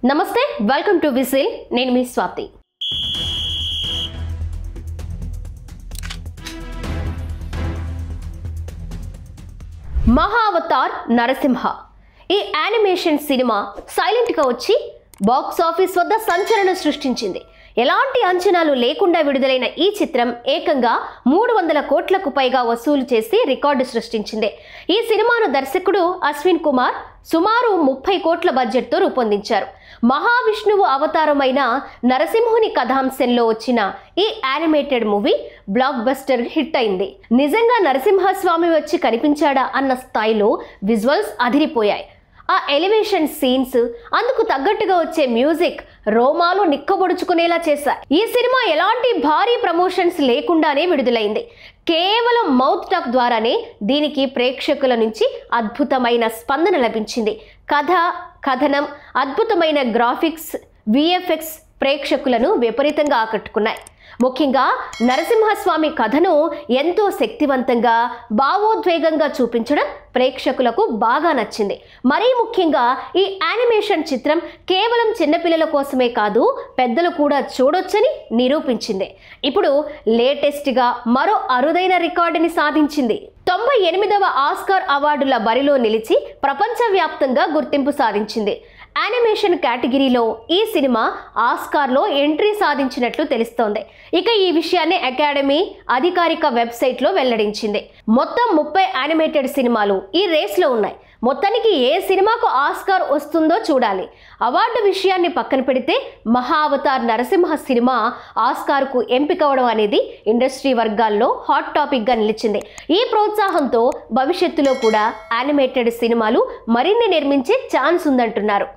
నమస్తే, welcome to whistle. నేను మీ స్వాతి. మహావతార్ నరసింహ ఈ యానిమేషన్ సినిమా సైలెంట్ గా వచ్చి బాక్స్ ఆఫీస్ వద్ద సంచలనం సృష్టించింది. ఎలాంటి అంచనాలు లేకుండా విడుదలైన ఈ చిత్రం ఏకంగా 300 కోట్లకు పైగా వసూలు చేసి రికార్డు సృష్టించింది. ఈ సినిమాను దర్శకుడు అశ్విన్ కుమార్ సుమారు 30 కోట్ల బడ్జెట్తో రూపొందించారు. మహావిష్ణువు అవతారమైన నరసింహుని కథాంశంలో వచ్చిన ఈ animated movie block buster hit అయింది. నిజంగా నరసింహస్వామి వచ్చి కనిపించాడా అన్న స్థాయిలో విజువల్స్ అదిరిపోయాయి. ఆ ఎలివేషన్ సీన్స్, అందుకు తగ్గట్టుగా వచ్చే మ్యూజిక్ రోమాలు నిక్కబొడుచుకునేలా చేశాయి. ఈ సినిమా ఎలాంటి భారీ ప్రమోషన్స్ లేకుండానే విడుదలైంది. కేవలం మౌత్ టాక్ ద్వారానే దీనికి ప్రేక్షకుల నుంచి అద్భుతమైన స్పందన లభించింది. కథ, కథనం, అద్భుతమైన గ్రాఫిక్స్, విఎఫ్ఎక్స్ ప్రేక్షకులను విపరీతంగా ఆకట్టుకున్నాయి. ముఖ్యంగా నరసింహస్వామి కథను ఎంతో శక్తివంతంగా, భావోద్వేగంగా చూపించడం ప్రేక్షకులకు బాగా నచ్చింది. మరీ ముఖ్యంగా ఈ యానిమేషన్ చిత్రం కేవలం చిన్నపిల్లల కోసమే కాదు, పెద్దలు కూడా చూడొచ్చని నిరూపించింది. ఇప్పుడు లేటెస్ట్గా మరో అరుదైన రికార్డుని సాధించింది. 98వ ఆస్కార్ అవార్డుల బరిలో నిలిచి ప్రపంచవ్యాప్తంగా గుర్తింపు సాధించింది. యానిమేషన్ కేటగిరీలో ఈ సినిమా ఆస్కార్లో ఎంట్రీ సాధించినట్లు తెలుస్తోంది. ఇక ఈ విషయాన్ని అకాడమీ అధికారిక వెబ్సైట్లో వెల్లడించింది. మొత్తం 30 యానిమేటెడ్ సినిమాలు ఈ రేస్లో ఉన్నాయి. మొత్తానికి ఏ సినిమాకు ఆస్కార్ వస్తుందో చూడాలి. అవార్డు విషయాన్ని పక్కన పెడితే మహావతార్ నరసింహ సినిమా ఆస్కార్కు ఎంపికవడం అనేది ఇండస్ట్రీ వర్గాల్లో హాట్ టాపిక్గా నిలిచింది. ఈ ప్రోత్సాహంతో భవిష్యత్తులో కూడా యానిమేటెడ్ సినిమాలు మరిన్ని నిర్మించే ఛాన్స్ ఉందంటున్నారు.